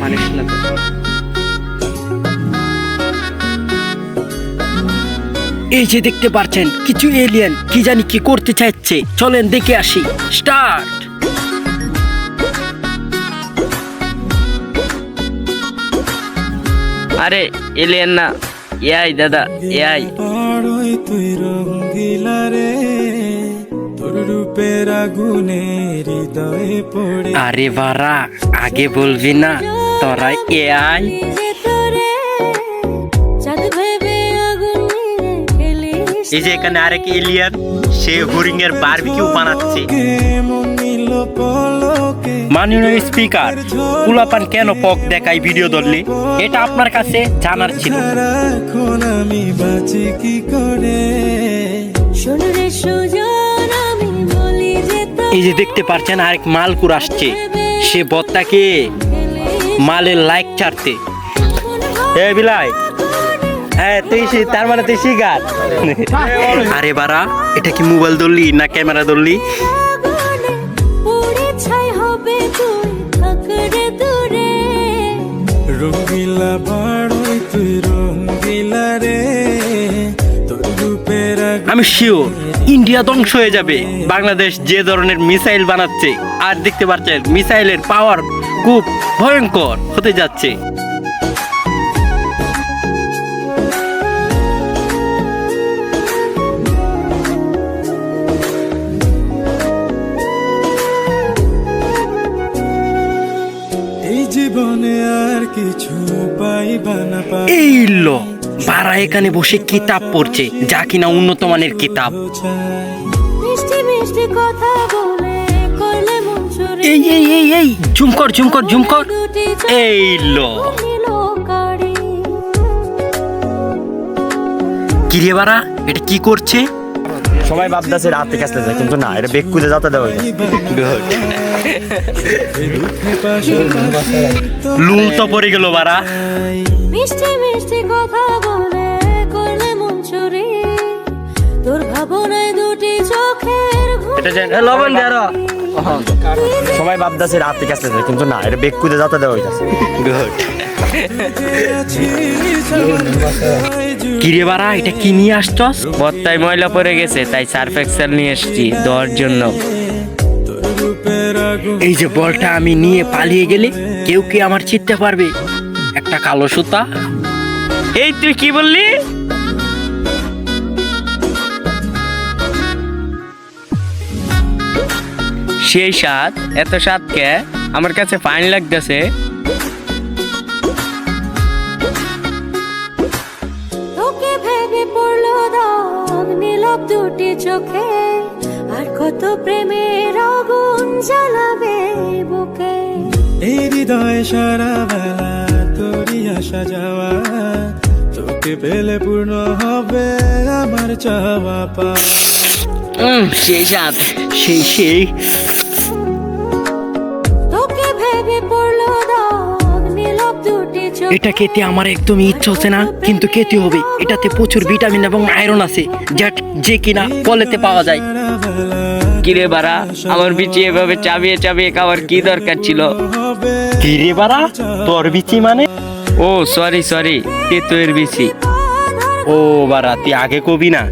মানিস না তো। এই যে দেখতে পাচ্ছেন কিছু এলিয়েন কি জানি কি করতে চাইছে, চলেন দেখে আসি। স্টার্ট। আরে এলিয়েন না, এআই দাদা, এআই। তুই রঙ্গিলা রে, তোর রূপের আগুনে হৃদয়ে পড়ে। আরে বারা, আগে বলবি না তোরা এআই? এই যে এখানে আরেক এলিয়েন, সে হরিং এর বারবিকিউ বানাচ্ছে। মাননীয় স্পিকার, পোলাপান কেন পক দেখাই ভিডিও ধরলি, এটা আপনার কাছে জানার ছিল। এখন আমি বাঁচি কি করে? এই যে দেখতে পাচ্ছেন আরেক মালকুর আসছে, সে বত্তাকে মালের লাইক চারতে। এ বিলাই, হ্যাঁ তুই তার মানে তুই শিকার। আরে বারা, এটা কি মোবাইল ধরলি না ক্যামেরা ধরলি? রঙ্গিলা বাড়ই তুই রঙ্গিলা রে, তোর রূপের আমি শিওর ইন্ডিয়া ধ্বংস হয়ে যাবে বাংলাদেশ যে ধরনের মিসাইল বানাচ্ছে। আর দেখতে পাচ্ছেন মিসাইলের পাওয়ার খুব ভয়ঙ্কর হতে যাচ্ছে। এই জীবনে আর কিছু পাইবা না পাই। এই লো বারা এখানে বসে কিতাব পড়ছে, যা কিনা উন্নত মানের কিতাব। এই এই এই এই ঝুমকর ঝুমকর ঝুমকর। এই লো কিরে বারা, এটা কি করছে? সবাই ভাবতেছে রাতে কাছতেছে, কিন্তু না, এটা বেকুলে যাতে দেওয়া হয়েছে। লুল তো পড়ে গেল বারা। মিষ্টি মিষ্টি কথা বলে করলে মন চুরি, তোর ভাবনায় দুটি চোখের লবণ দেয়ার। সবাই ভাবতেছে রাতে কাছতেছে, কিন্তু না, এটা বেকুলে যাতে দেওয়া হয়েছে। কিরে বারা, এটা কি নিয়ে আসছস? বত্তায় ময়লা পড়ে গেছে, তাই সার্ফ এক্সেল নিয়ে এসেছি দেওয়ার জন্য। এই যে বলটা আমি নিয়ে পালিয়ে গেলে কেউ কি আমার চিনতে পারবে? একটা কালো সুতা। এই তুই কি বললি? সেই স্বাদ, এত স্বাদ কে? আমার কাছে ফাইন লাগতেছে। তোকে ভেবে পড়লো দাগ নীলব দুটি চোখে, আর কত প্রেমের আগুন জ্বালাবে বুকে। এই হৃদয় সারা বেলা তোরই আসা যাওয়া, তোকে পেলে পূর্ণ হবে আমার চাওয়া পাওয়া। সেই স্বাদ, সেই তোকে ভেবে পড়লো দাগ নীলব দুটি চোখে। এটা খেতে আমার একদমই ইচ্ছা হচ্ছে না, কিন্তু খেতে হবে। এটাতে প্রচুর ভিটামিন এবং আয়রন আছে, যে কিনা কলেতে পাওয়া যায়। কিরে বারা, আমার বিচি এভাবে চাবিয়ে চাবিয়ে খাওয়ার কি দরকার ছিল? কিরে বারা, তোর বিচি মানে? ও সরি, তেতুয়ের বিচি। ও বারা, তুই আগে কবি না।